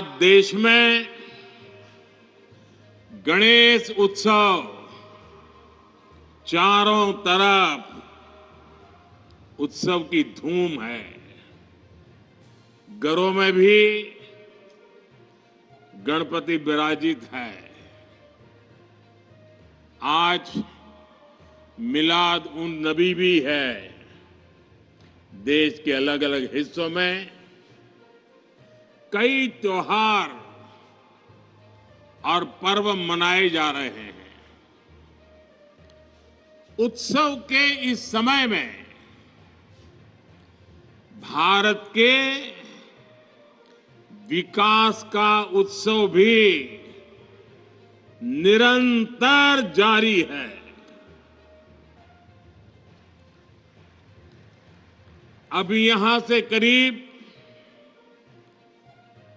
आज देश में गणेश उत्सव चारों तरफ उत्सव की धूम है। घरों में भी गणपति विराजित है। आज मिलाद उन नबी भी है। देश के अलग अलग हिस्सों में कई त्योहार और पर्व मनाए जा रहे हैं। उत्सव के इस समय में भारत के विकास का उत्सव भी निरंतर जारी है। अभी यहां से करीब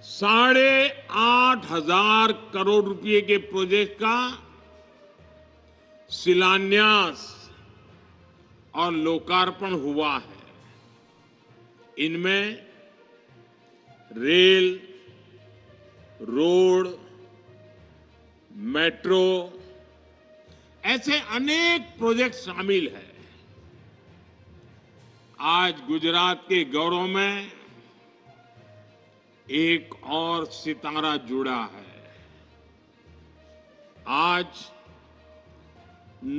8,500 करोड़ रुपए के प्रोजेक्ट का शिलान्यास और लोकार्पण हुआ है। इनमें रेल, रोड, मेट्रो ऐसे अनेक प्रोजेक्ट शामिल हैं। आज गुजरात के गौरव में एक और सितारा जुड़ा है। आज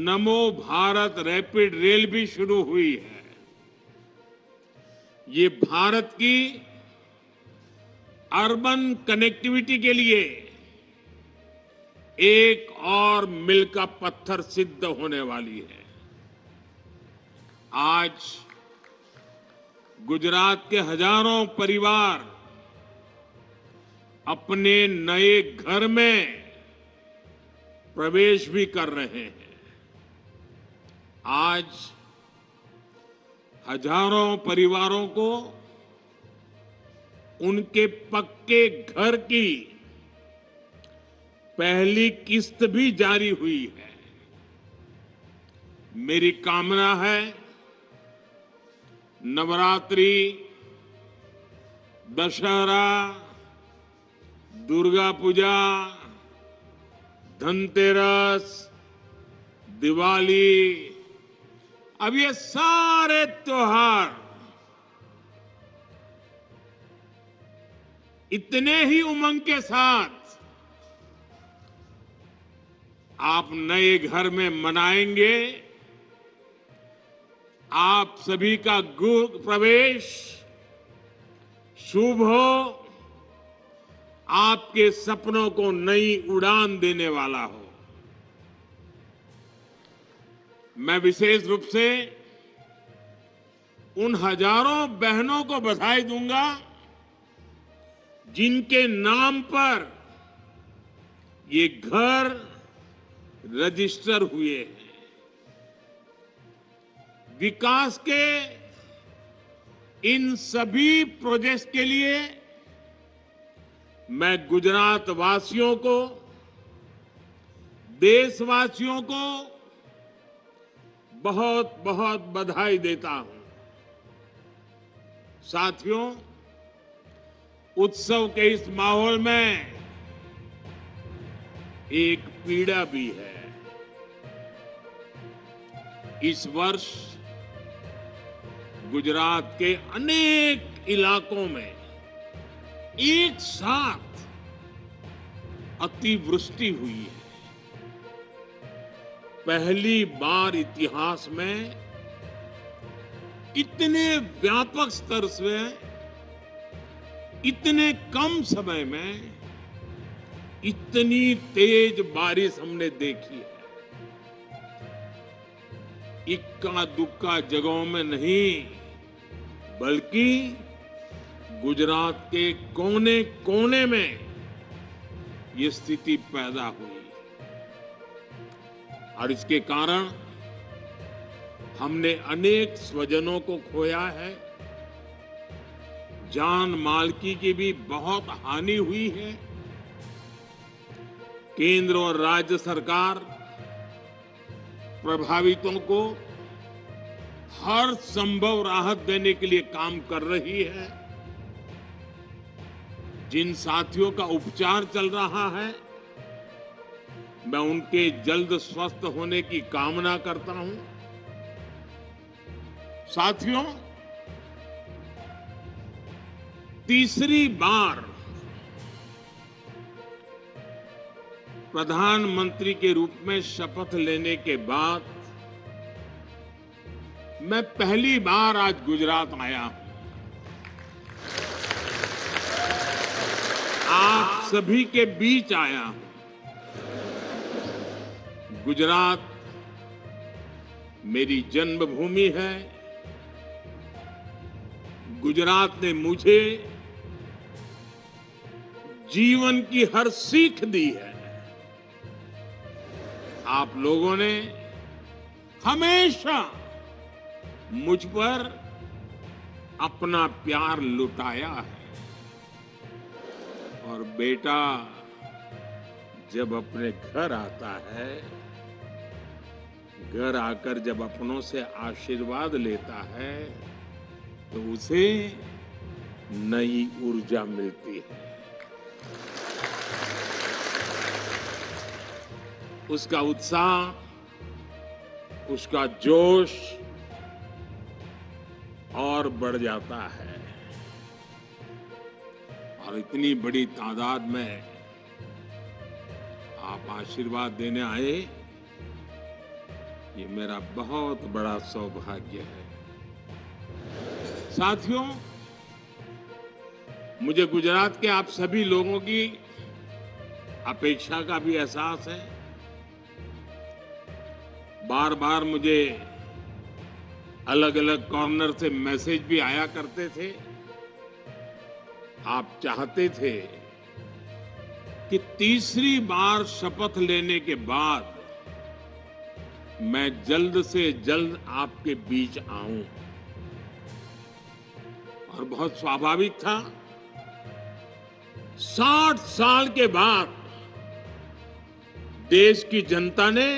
नमो भारत रैपिड रेल भी शुरू हुई है। ये भारत की अर्बन कनेक्टिविटी के लिए एक और मील का पत्थर सिद्ध होने वाली है। आज गुजरात के हजारों परिवार अपने नए घर में प्रवेश भी कर रहे हैं। आज हजारों परिवारों को उनके पक्के घर की पहली किस्त भी जारी हुई है। मेरी कामना है नवरात्रि, दशहरा, दुर्गा पूजा, धनतेरस, दिवाली, अब ये सारे त्योहार इतने ही उमंग के साथ आप नए घर में मनाएंगे। आप सभी का गृह प्रवेश शुभ हो, आपके सपनों को नई उड़ान देने वाला हो। मैं विशेष रूप से उन हजारों बहनों को बधाई दूंगा जिनके नाम पर ये घर रजिस्टर हुए हैं। विकास के इन सभी प्रोजेक्ट्स के लिए मैं गुजरात वासियों को, देशवासियों को बहुत बहुत बधाई देता हूं। साथियों, उत्सव के इस माहौल में एक पीड़ा भी है। इस वर्ष गुजरात के अनेक इलाकों में एक साथ अतिवृष्टि हुई है। पहली बार इतिहास में इतने व्यापक स्तर से इतने कम समय में इतनी तेज बारिश हमने देखी है। इक्का दुक्का जगहों में नहीं, बल्कि गुजरात के कोने कोने में ये स्थिति पैदा हुई और इसके कारण हमने अनेक स्वजनों को खोया है। जान माल की भी बहुत हानि हुई है। केंद्र और राज्य सरकार प्रभावितों को हर संभव राहत देने के लिए काम कर रही है। जिन साथियों का उपचार चल रहा है, मैं उनके जल्द स्वस्थ होने की कामना करता हूं। साथियों, तीसरी बार प्रधानमंत्री के रूप में शपथ लेने के बाद मैं पहली बार आज गुजरात आया हूं। आप सभी के बीच आया हूं। गुजरात मेरी जन्मभूमि है। गुजरात ने मुझे जीवन की हर सीख दी है। आप लोगों ने हमेशा मुझ पर अपना प्यार लुटाया है। और बेटा जब अपने घर आता है, घर आकर जब अपनों से आशीर्वाद लेता है, तो उसे नई ऊर्जा मिलती है। उसका उत्साह, उसका जोश और बढ़ जाता है। और इतनी बड़ी तादाद में आप आशीर्वाद देने आए, ये मेरा बहुत बड़ा सौभाग्य है। साथियों, मुझे गुजरात के आप सभी लोगों की अपेक्षा का भी एहसास है। बार बार मुझे अलग अलग कॉर्नर से मैसेज भी आया करते थे। आप चाहते थे कि तीसरी बार शपथ लेने के बाद मैं जल्द से जल्द आपके बीच आऊं। और बहुत स्वाभाविक था। 60 साल के बाद देश की जनता ने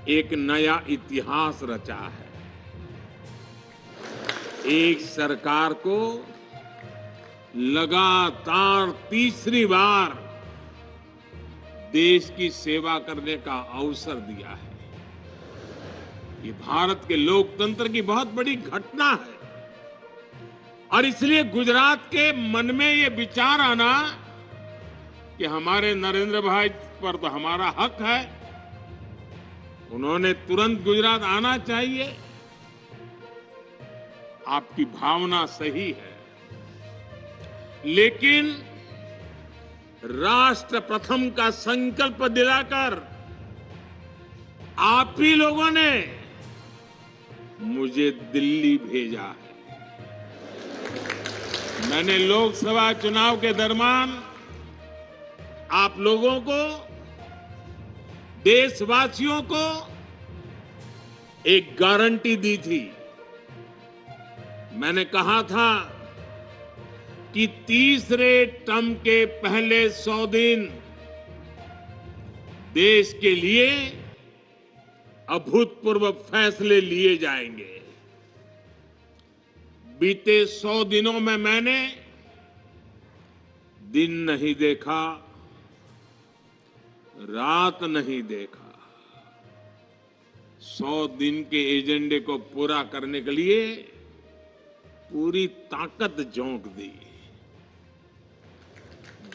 एक नया इतिहास रचा है। एक सरकार को लगातार तीसरी बार देश की सेवा करने का अवसर दिया है। ये भारत के लोकतंत्र की बहुत बड़ी घटना है। और इसलिए गुजरात के मन में ये विचार आना कि हमारे नरेंद्र भाई पर तो हमारा हक है, उन्होंने तुरंत गुजरात आना चाहिए, आपकी भावना सही है। लेकिन राष्ट्र प्रथम का संकल्प दिलाकर आप ही लोगों ने मुझे दिल्ली भेजा है। मैंने लोकसभा चुनाव के दरमियान आप लोगों को, देशवासियों को एक गारंटी दी थी। मैंने कहा था कि तीसरे टर्म के पहले 100 दिन देश के लिए अभूतपूर्व फैसले लिए जाएंगे। बीते 100 दिनों में मैंने दिन नहीं देखा, रात नहीं देखा। 100 दिन के एजेंडे को पूरा करने के लिए पूरी ताकत झोंक दी।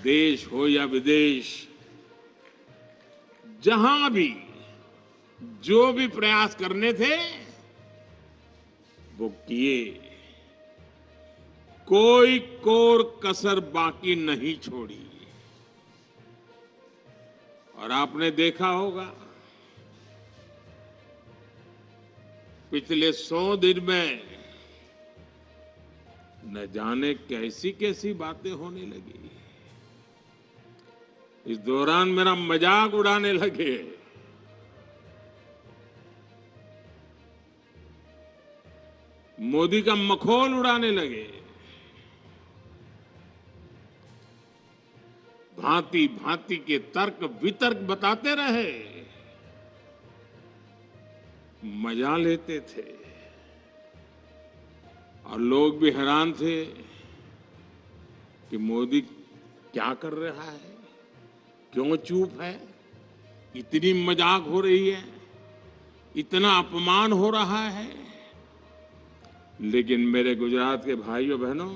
देश हो या विदेश, जहां भी जो भी प्रयास करने थे वो किए। कोई कोर कसर बाकी नहीं छोड़ी। और आपने देखा होगा पिछले 100 दिन में न जाने कैसी कैसी बातें होने लगी। इस दौरान मेरा मजाक उड़ाने लगे। मोदी का मखौल उड़ाने लगे। भांति भांति के तर्क वितर्क बताते रहे, मजा लेते थे। और लोग भी हैरान थे कि मोदी क्या कर रहा है, क्यों चुप है, इतनी मजाक हो रही है, इतना अपमान हो रहा है। लेकिन मेरे गुजरात के भाइयों बहनों,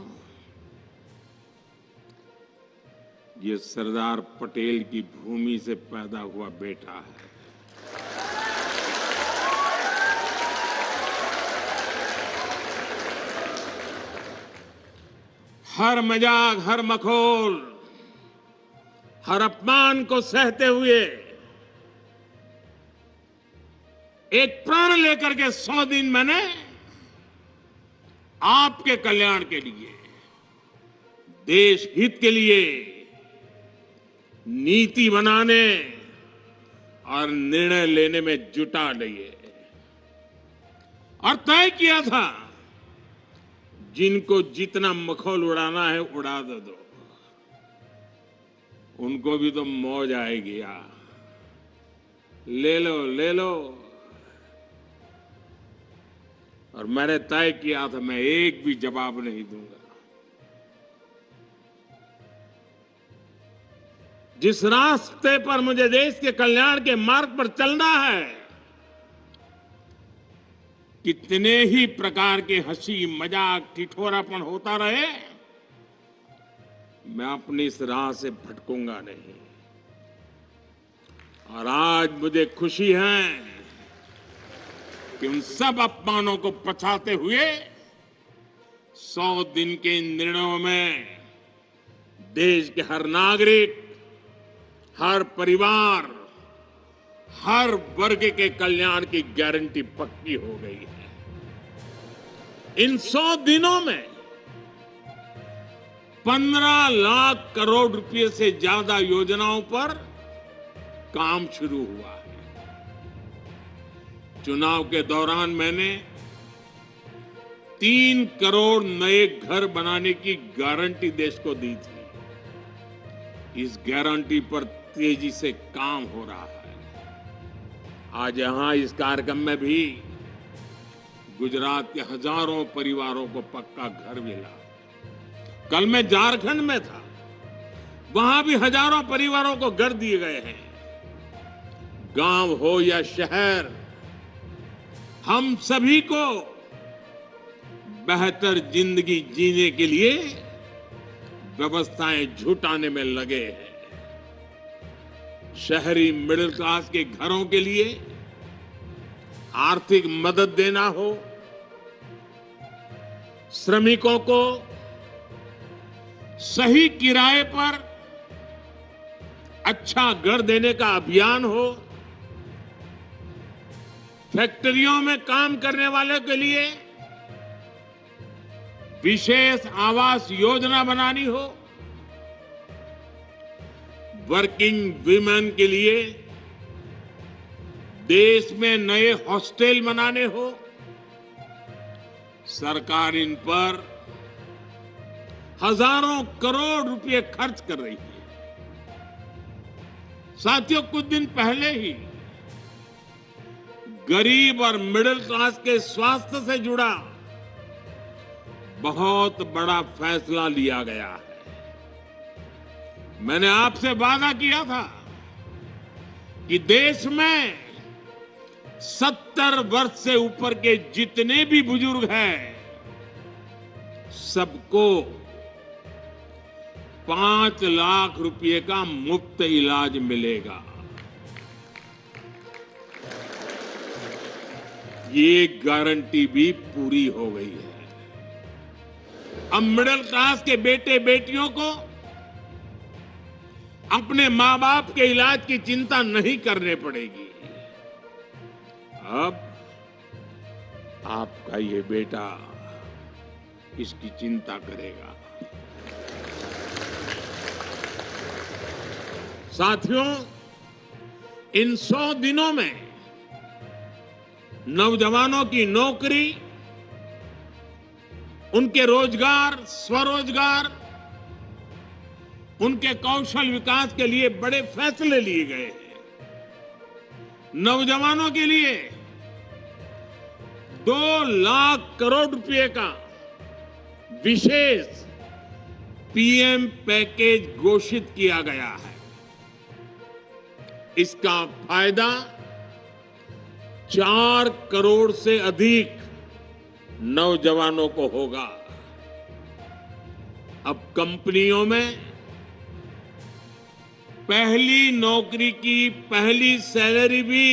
ये सरदार पटेल की भूमि से पैदा हुआ बेटा है। हर मजाक, हर मखौल, हर अपमान को सहते हुए एक प्रण लेकर के 100 दिन मैंने आपके कल्याण के लिए, देश हित के लिए नीति बनाने और निर्णय लेने में जुटा लिए और तय किया था, जिनको जितना मखौल उड़ाना है उड़ा दो, उनको भी तो मौज आएगी यार, ले लो ले लो। और मैंने तय किया था मैं एक भी जवाब नहीं दूंगा। जिस रास्ते पर मुझे देश के कल्याण के मार्ग पर चलना है, कितने ही प्रकार के हंसी मजाक ठिठोरापन होता रहे, मैं अपनी इस राह से भटकूंगा नहीं। और आज मुझे खुशी है कि उन सब अपमानों को पछाते हुए 100 दिन के इन निर्णयों में देश के हर नागरिक, हर परिवार, हर वर्ग के कल्याण की गारंटी पक्की हो गई है। इन 100 दिनों में 15 लाख करोड़ रुपए से ज्यादा योजनाओं पर काम शुरू हुआ है। चुनाव के दौरान मैंने 3 करोड़ नए घर बनाने की गारंटी देश को दी थी। इस गारंटी पर तेजी से काम हो रहा है। आज यहां इस कार्यक्रम में भी गुजरात के हजारों परिवारों को पक्का घर मिला। कल मैं झारखंड में था, वहां भी हजारों परिवारों को घर दिए गए हैं। गांव हो या शहर, हम सभी को बेहतर जिंदगी जीने के लिए व्यवस्थाएं जुटाने में लगे हैं। शहरी मिडिल क्लास के घरों के लिए आर्थिक मदद देना हो, श्रमिकों को सही किराए पर अच्छा घर देने का अभियान हो, फैक्ट्रियों में काम करने वालों के लिए विशेष आवास योजना बनानी हो, वर्किंग विमेन के लिए देश में नए हॉस्टल बनाने हो, सरकार इन पर हजारों करोड़ रुपए खर्च कर रही है। साथियों, कुछ दिन पहले ही गरीब और मिडिल क्लास के स्वास्थ्य से जुड़ा बहुत बड़ा फैसला लिया गया है। मैंने आपसे वादा किया था कि देश में 70 वर्ष से ऊपर के जितने भी बुजुर्ग हैं, सबको 5 लाख रुपए का मुफ्त इलाज मिलेगा। ये गारंटी भी पूरी हो गई है। अब मिडिल क्लास के बेटे बेटियों को अपने मां बाप के इलाज की चिंता नहीं करने पड़ेगी। अब आपका ये बेटा इसकी चिंता करेगा। साथियों, इन 100 दिनों में नौजवानों की नौकरी, उनके रोजगार, स्वरोजगार, उनके कौशल विकास के लिए बड़े फैसले लिए गए हैं। नौजवानों के लिए 2 लाख करोड़ रुपए का विशेष पीएम पैकेज घोषित किया गया है। इसका फायदा 4 करोड़ से अधिक नौजवानों को होगा। अब कंपनियों में पहली नौकरी की पहली सैलरी भी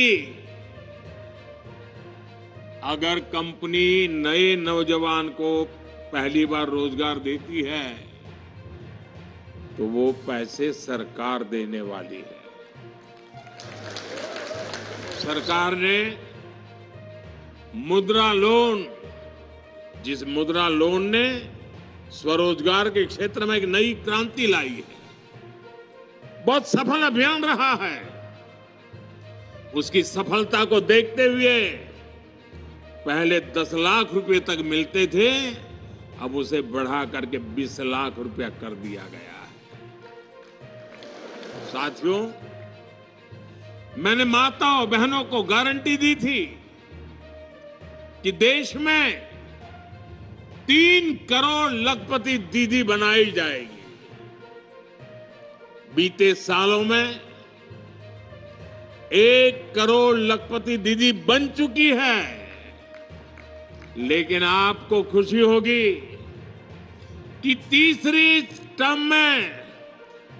अगर कंपनी नए नौजवान को पहली बार रोजगार देती है तो वो पैसे सरकार देने वाली है। सरकार ने मुद्रा लोन, जिस मुद्रा लोन ने स्वरोजगार के क्षेत्र में एक नई क्रांति लाई है, बहुत सफल अभियान रहा है। उसकी सफलता को देखते हुए पहले 10 लाख रुपए तक मिलते थे, अब उसे बढ़ा करके 20 लाख रुपया कर दिया गया है। साथियों, मैंने माताओं बहनों को गारंटी दी थी कि देश में 3 करोड़ लखपति दीदी बनाई जाएगी। बीते सालों में 1 करोड़ लखपति दीदी बन चुकी है। लेकिन आपको खुशी होगी कि तीसरी टर्म में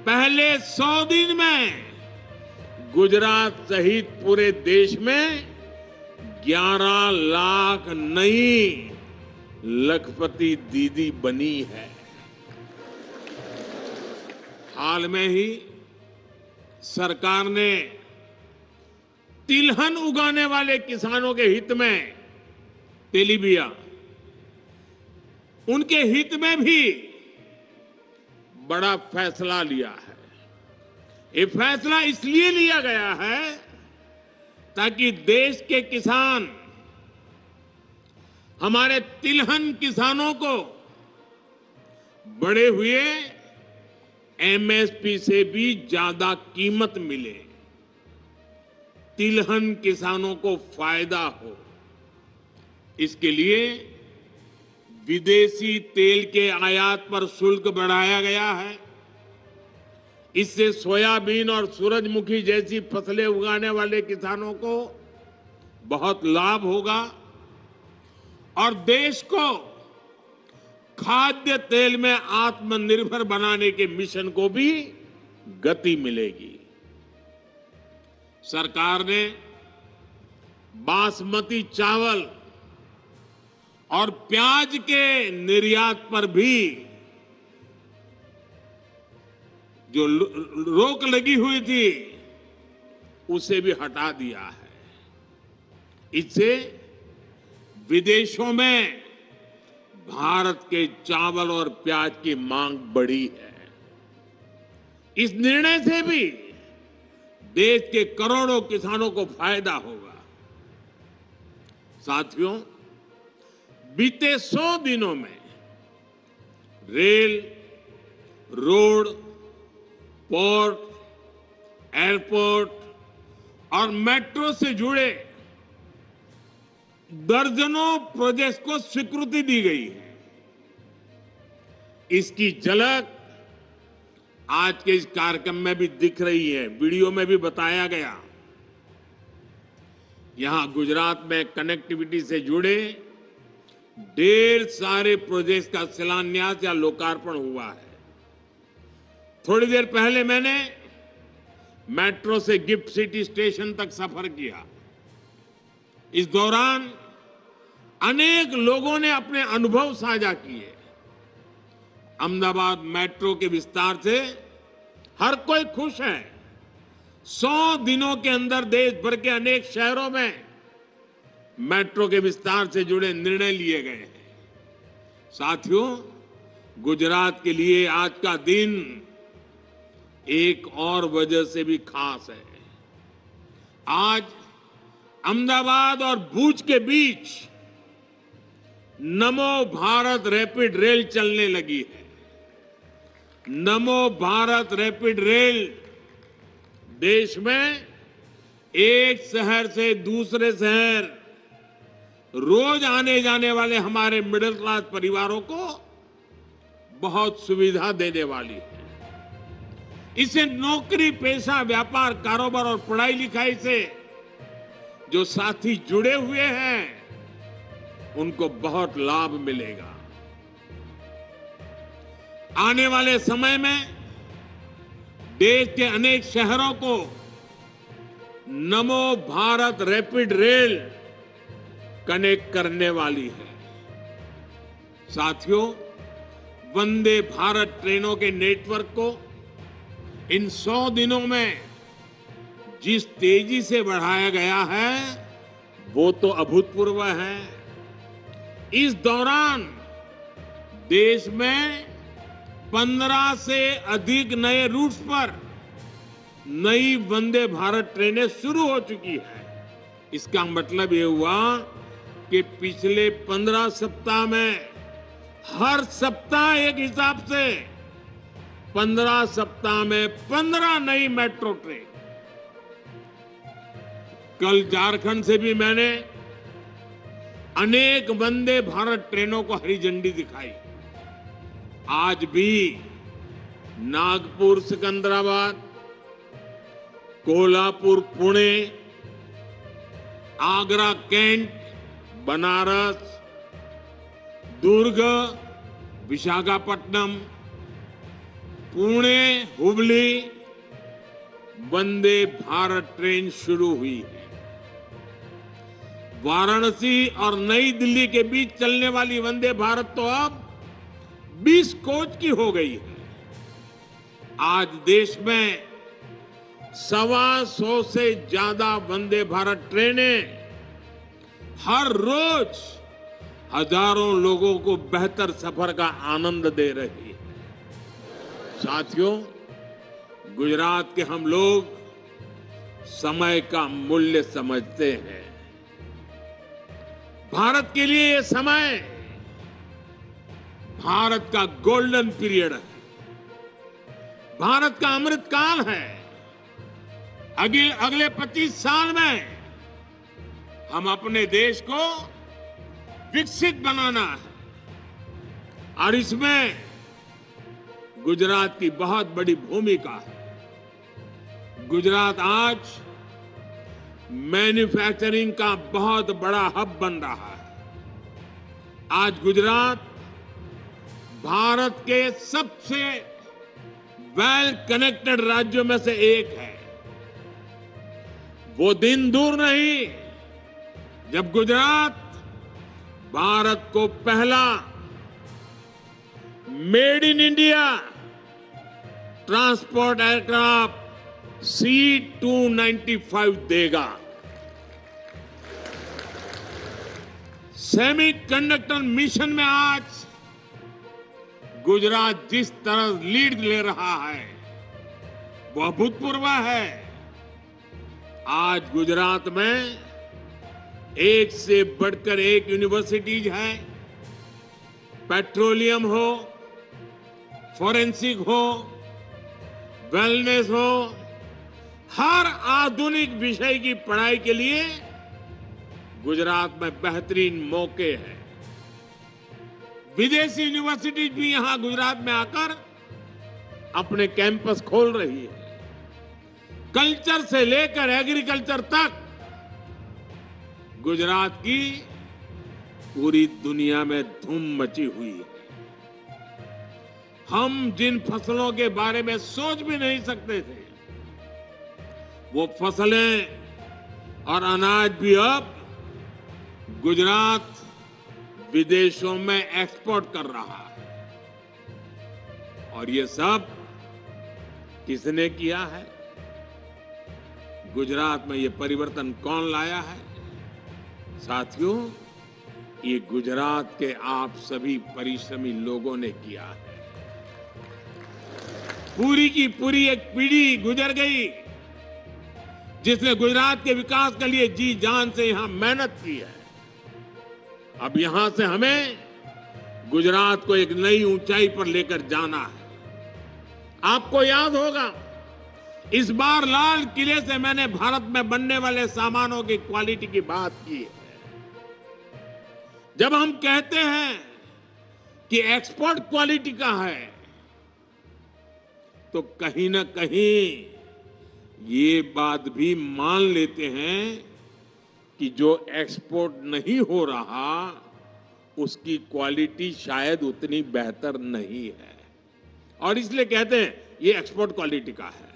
पहले 100 दिन में गुजरात सहित पूरे देश में 11 लाख नई लखपति दीदी बनी है। हाल में ही सरकार ने तिलहन उगाने वाले किसानों के हित में, तेलीबिया, उनके हित में भी बड़ा फैसला लिया है। ये फैसला इसलिए लिया गया है ताकि देश के किसान, हमारे तिलहन किसानों को बढ़े हुए एमएसपी से भी ज्यादा कीमत मिले, तिलहन किसानों को फायदा हो। इसके लिए विदेशी तेल के आयात पर शुल्क बढ़ाया गया है। इससे सोयाबीन और सूरजमुखी जैसी फसलें उगाने वाले किसानों को बहुत लाभ होगा और देश को खाद्य तेल में आत्मनिर्भर बनाने के मिशन को भी गति मिलेगी। सरकार ने बासमती चावल और प्याज के निर्यात पर भी जो रोक लगी हुई थी उसे भी हटा दिया है। इससे विदेशों में भारत के चावल और प्याज की मांग बढ़ी है। इस निर्णय से भी देश के करोड़ों किसानों को फायदा होगा। साथियों, बीते 100 दिनों में रेल, रोड, पोर्ट, एयरपोर्ट और मेट्रो से जुड़े दर्जनों प्रोजेक्ट को स्वीकृति दी गई है। इसकी झलक आज के इस कार्यक्रम में भी दिख रही है, वीडियो में भी बताया गया। यहां गुजरात में कनेक्टिविटी से जुड़े ढेर सारे प्रोजेक्ट का शिलान्यास या लोकार्पण हुआ है। थोड़ी देर पहले मैंने मेट्रो से गिफ्ट सिटी स्टेशन तक सफर किया। इस दौरान अनेक लोगों ने अपने अनुभव साझा किए। अहमदाबाद मेट्रो के विस्तार से हर कोई खुश है। 100 दिनों के अंदर देश भर के अनेक शहरों में मेट्रो के विस्तार से जुड़े निर्णय लिए गए हैं। साथियों, गुजरात के लिए आज का दिन एक और वजह से भी खास है। आज अहमदाबाद और भुज के बीच नमो भारत रैपिड रेल चलने लगी है। नमो भारत रैपिड रेल देश में एक शहर से दूसरे शहर रोज आने जाने वाले हमारे मिडिल क्लास परिवारों को बहुत सुविधा देने वाली है। इसे नौकरी, पेशा, व्यापार, कारोबार और पढ़ाई लिखाई से जो साथी जुड़े हुए हैं उनको बहुत लाभ मिलेगा। आने वाले समय में देश के अनेक शहरों को नमो भारत रैपिड रेल कनेक्ट करने वाली है। साथियों, वंदे भारत ट्रेनों के नेटवर्क को इन 100 दिनों में जिस तेजी से बढ़ाया गया है वो तो अभूतपूर्व है। इस दौरान देश में 15 से अधिक नए रूट्स पर नई वंदे भारत ट्रेनें शुरू हो चुकी है। इसका मतलब ये हुआ कि पिछले 15 सप्ताह में हर सप्ताह एक हिसाब से 15 सप्ताह में 15 नई मेट्रो ट्रेन। कल झारखंड से भी मैंने अनेक वंदे भारत ट्रेनों को हरी झंडी दिखाई। आज भी नागपुर सिकंदराबाद, कोल्हापुर पुणे, आगरा कैंट, बनारस, दुर्ग, विशाखापट्टनम, पुणे, हुबली वंदे भारत ट्रेन शुरू हुई है। वाराणसी और नई दिल्ली के बीच चलने वाली वंदे भारत तो अब 20 कोच की हो गई है। आज देश में 125 से ज्यादा वंदे भारत ट्रेनें हर रोज हजारों लोगों को बेहतर सफर का आनंद दे रही है। साथियों, गुजरात के हम लोग समय का मूल्य समझते हैं। भारत के लिए ये समय भारत का गोल्डन पीरियड है, भारत का अमृत काल है। अगले 25 साल में हम अपने देश को विकसित बनाना है और इसमें गुजरात की बहुत बड़ी भूमिका है। गुजरात आज मैन्युफैक्चरिंग का बहुत बड़ा हब बन रहा है। आज गुजरात भारत के सबसे वेल कनेक्टेड राज्यों में से एक है। वो दिन दूर नहीं जब गुजरात भारत को पहला made in India transport aircraft C-295 देगा। सेमीकंडक्टर मिशन में आज गुजरात जिस तरह लीड ले रहा है वो अभूतपूर्व है। आज गुजरात में एक से बढ़कर एक यूनिवर्सिटीज है। पेट्रोलियम हो, फॉरेंसिक हो, वेलनेस हो, हर आधुनिक विषय की पढ़ाई के लिए गुजरात में बेहतरीन मौके हैं। विदेशी यूनिवर्सिटीज भी यहां गुजरात में आकर अपने कैंपस खोल रही है। कल्चर से लेकर एग्रीकल्चर तक गुजरात की पूरी दुनिया में धूम मची हुई है। हम जिन फसलों के बारे में सोच भी नहीं सकते थे वो फसलें और अनाज भी अब गुजरात विदेशों में एक्सपोर्ट कर रहा है। और ये सब किसने किया है? गुजरात में ये परिवर्तन कौन लाया है? साथियों, ये गुजरात के आप सभी परिश्रमी लोगों ने किया है। पूरी की पूरी एक पीढ़ी गुजर गई जिसने गुजरात के विकास के लिए जी जान से यहां मेहनत की है। अब यहां से हमें गुजरात को एक नई ऊंचाई पर लेकर जाना है। आपको याद होगा इस बार लाल किले से मैंने भारत में बनने वाले सामानों की क्वालिटी की बात की है। जब हम कहते हैं कि एक्सपोर्ट क्वालिटी का है, तो कहीं ना कहीं ये बात भी मान लेते हैं कि जो एक्सपोर्ट नहीं हो रहा उसकी क्वालिटी शायद उतनी बेहतर नहीं है, और इसलिए कहते हैं ये एक्सपोर्ट क्वालिटी का है।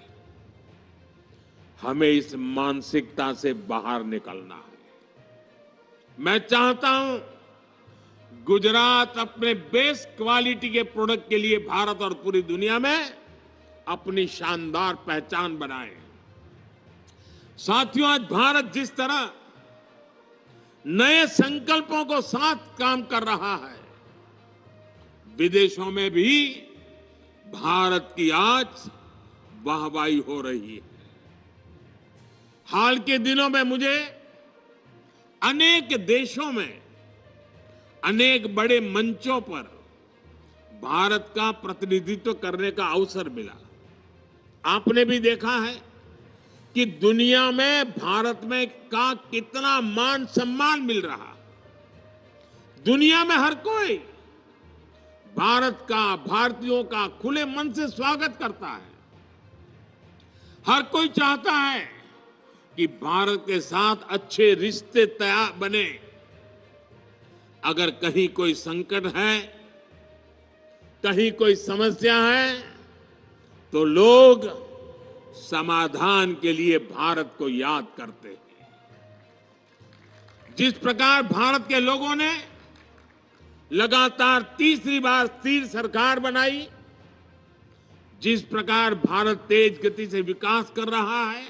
हमें इस मानसिकता से बाहर निकलना है। मैं चाहता हूं गुजरात अपने बेस्ट क्वालिटी के प्रोडक्ट के लिए भारत और पूरी दुनिया में अपनी शानदार पहचान बनाए। साथियों, आज भारत जिस तरह नए संकल्पों को साथ काम कर रहा है, विदेशों में भी भारत की आज वाहवाही हो रही है। हाल के दिनों में मुझे अनेक देशों में अनेक बड़े मंचों पर भारत का प्रतिनिधित्व करने का अवसर मिला। आपने भी देखा है कि दुनिया में भारत में का कितना मान सम्मान मिल रहा। दुनिया में हर कोई भारत का, भारतीयों का खुले मन से स्वागत करता है। हर कोई चाहता है कि भारत के साथ अच्छे रिश्ते तैयार बने। अगर कहीं कोई संकट है, कहीं कोई समस्या है, तो लोग समाधान के लिए भारत को याद करते हैं। जिस प्रकार भारत के लोगों ने लगातार तीसरी बार स्थिर सरकार बनाई, जिस प्रकार भारत तेज गति से विकास कर रहा है,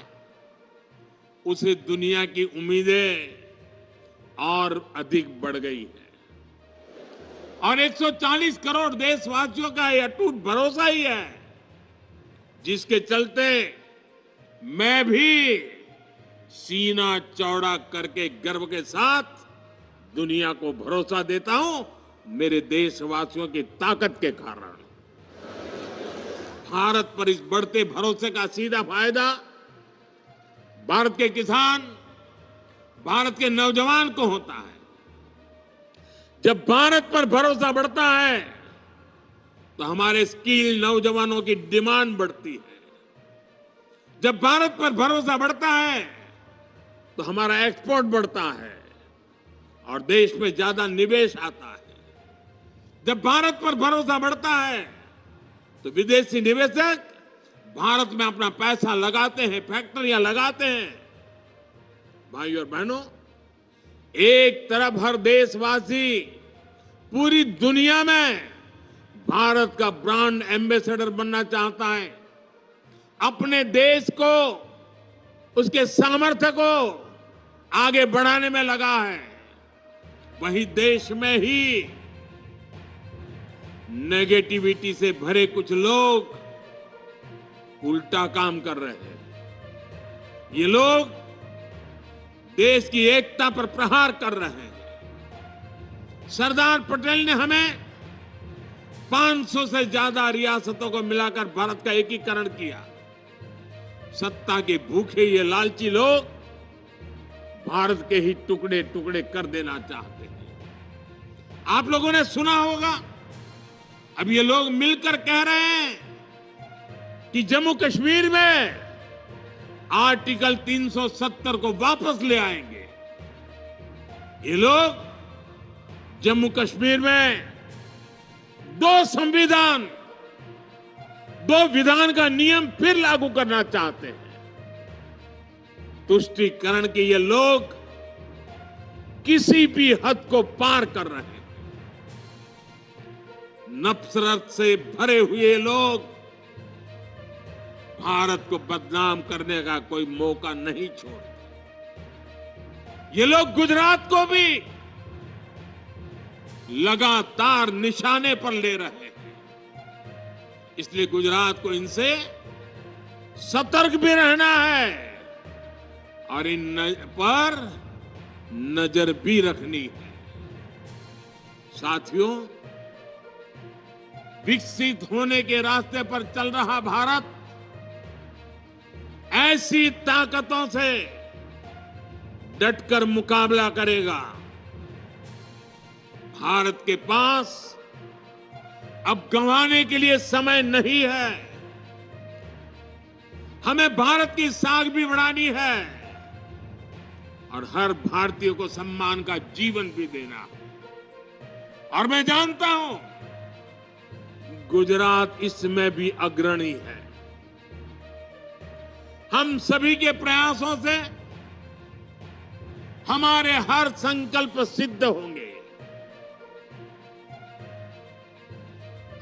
उसे दुनिया की उम्मीदें और अधिक बढ़ गई है। और 140 करोड़ देशवासियों का यह अटूट भरोसा ही है जिसके चलते मैं भी सीना चौड़ा करके गर्व के साथ दुनिया को भरोसा देता हूं, मेरे देशवासियों की ताकत के कारण। भारत पर इस बढ़ते भरोसे का सीधा फायदा भारत के किसान, भारत के नौजवान को होता है। जब भारत पर भरोसा बढ़ता है तो हमारे स्किल नौजवानों की डिमांड बढ़ती है। जब भारत पर भरोसा बढ़ता है तो हमारा एक्सपोर्ट बढ़ता है और देश में ज्यादा निवेश आता है। जब भारत पर भरोसा बढ़ता है तो विदेशी निवेशक भारत में अपना पैसा लगाते हैं, फैक्ट्रियां लगाते हैं। भाइयों और बहनों, एक तरफ हर देशवासी पूरी दुनिया में भारत का ब्रांड एम्बेसडर बनना चाहता है, अपने देश को, उसके सामर्थ्य को आगे बढ़ाने में लगा है। वहीं देश में ही नेगेटिविटी से भरे कुछ लोग उल्टा काम कर रहे हैं। ये लोग देश की एकता पर प्रहार कर रहे हैं। सरदार पटेल ने हमें 500 से ज्यादा रियासतों को मिलाकर भारत का एकीकरण किया। सत्ता के भूखे ये लालची लोग भारत के ही टुकड़े टुकड़े कर देना चाहते हैं। आप लोगों ने सुना होगा, अब ये लोग मिलकर कह रहे हैं कि जम्मू कश्मीर में आर्टिकल 370 को वापस ले आएंगे। ये लोग जम्मू कश्मीर में दो विधान का नियम फिर लागू करना चाहते हैं। तुष्टीकरण के ये लोग किसी भी हद को पार कर रहे हैं। नफरत से भरे हुए लोग भारत को बदनाम करने का कोई मौका नहीं छोड़ते। ये लोग गुजरात को भी लगातार निशाने पर ले रहे हैं। इसलिए गुजरात को इनसे सतर्क भी रहना है और इन पर नजर भी रखनी है। साथियों, विकसित होने के रास्ते पर चल रहा भारत ऐसी ताकतों से डटकर मुकाबला करेगा। भारत के पास अब गंवाने के लिए समय नहीं है। हमें भारत की साख भी बढ़ानी है और हर भारतीय को सम्मान का जीवन भी देना है। और मैं जानता हूं गुजरात इसमें भी अग्रणी है। हम सभी के प्रयासों से हमारे हर संकल्प सिद्ध होंगे।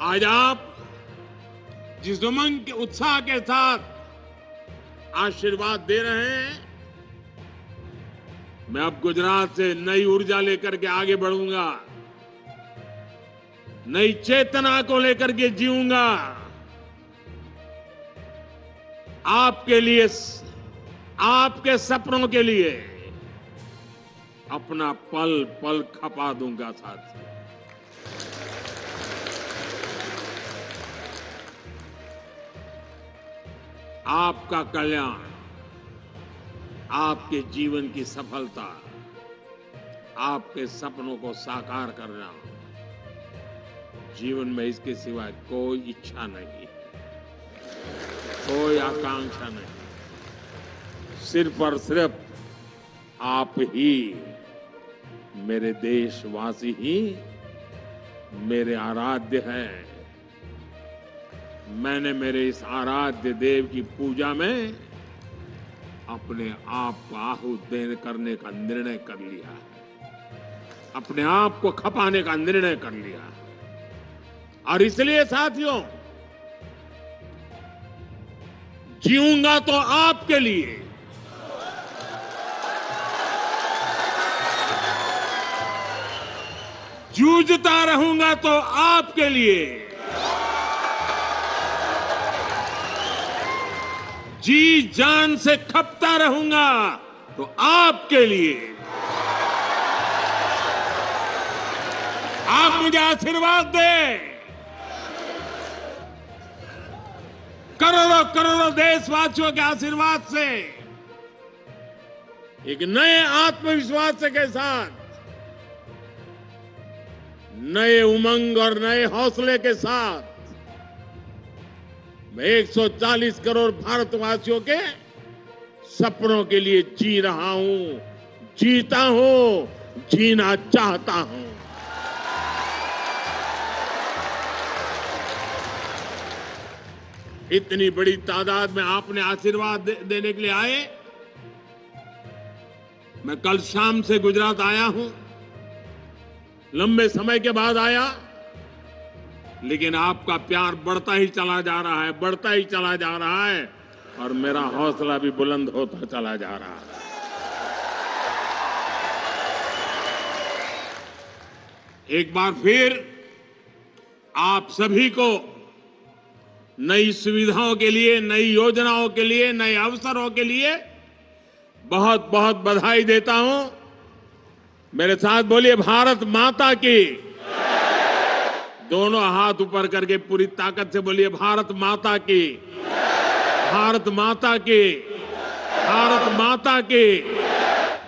आज आप जिस उमंग के उत्साह के साथ आशीर्वाद दे रहे हैं, मैं अब गुजरात से नई ऊर्जा लेकर के आगे बढ़ूंगा, नई चेतना को लेकर के जीऊंगा। आपके लिए, आपके सपनों के लिए अपना पल पल खपा दूंगा साथियों। आपका कल्याण, आपके जीवन की सफलता, आपके सपनों को साकार करना, जीवन में इसके सिवाय कोई इच्छा नहीं है, कोई आकांक्षा नहीं। सिर्फ और सिर्फ आप ही, मेरे देशवासी ही मेरे आराध्य हैं। मैंने मेरे इस आराध्य देव की पूजा में अपने आप को आहुति देने करने का निर्णय कर लिया है, अपने आप को खपाने का निर्णय कर लिया है। और इसलिए साथियों, जीऊंगा तो आपके लिए, जूझता रहूंगा तो आपके लिए, जी जान से खपता रहूंगा तो आपके लिए। आप मुझे आशीर्वाद दें। करोड़ों करोड़ों देशवासियों के आशीर्वाद से, एक नए आत्मविश्वास के साथ, नए उमंग और नए हौसले के साथ मैं 140 करोड़ भारतवासियों के सपनों के लिए जी रहा हूं, जीता हूं, जीना चाहता हूं। इतनी बड़ी तादाद में आपने आशीर्वाद देने के लिए आए। मैं कल शाम से गुजरात आया हूं, लंबे समय के बाद आया, लेकिन आपका प्यार बढ़ता ही चला जा रहा है, बढ़ता ही चला जा रहा है और मेरा हौसला भी बुलंद होता चला जा रहा है। एक बार फिर आप सभी को नई सुविधाओं के लिए, नई योजनाओं के लिए, नए अवसरों के लिए बहुत बहुत बधाई देता हूं। मेरे साथ बोलिए भारत माता की। दोनों हाथ ऊपर करके पूरी ताकत से बोलिए भारत माता की, भारत माता की, भारत माता की।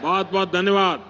बहुत बहुत धन्यवाद।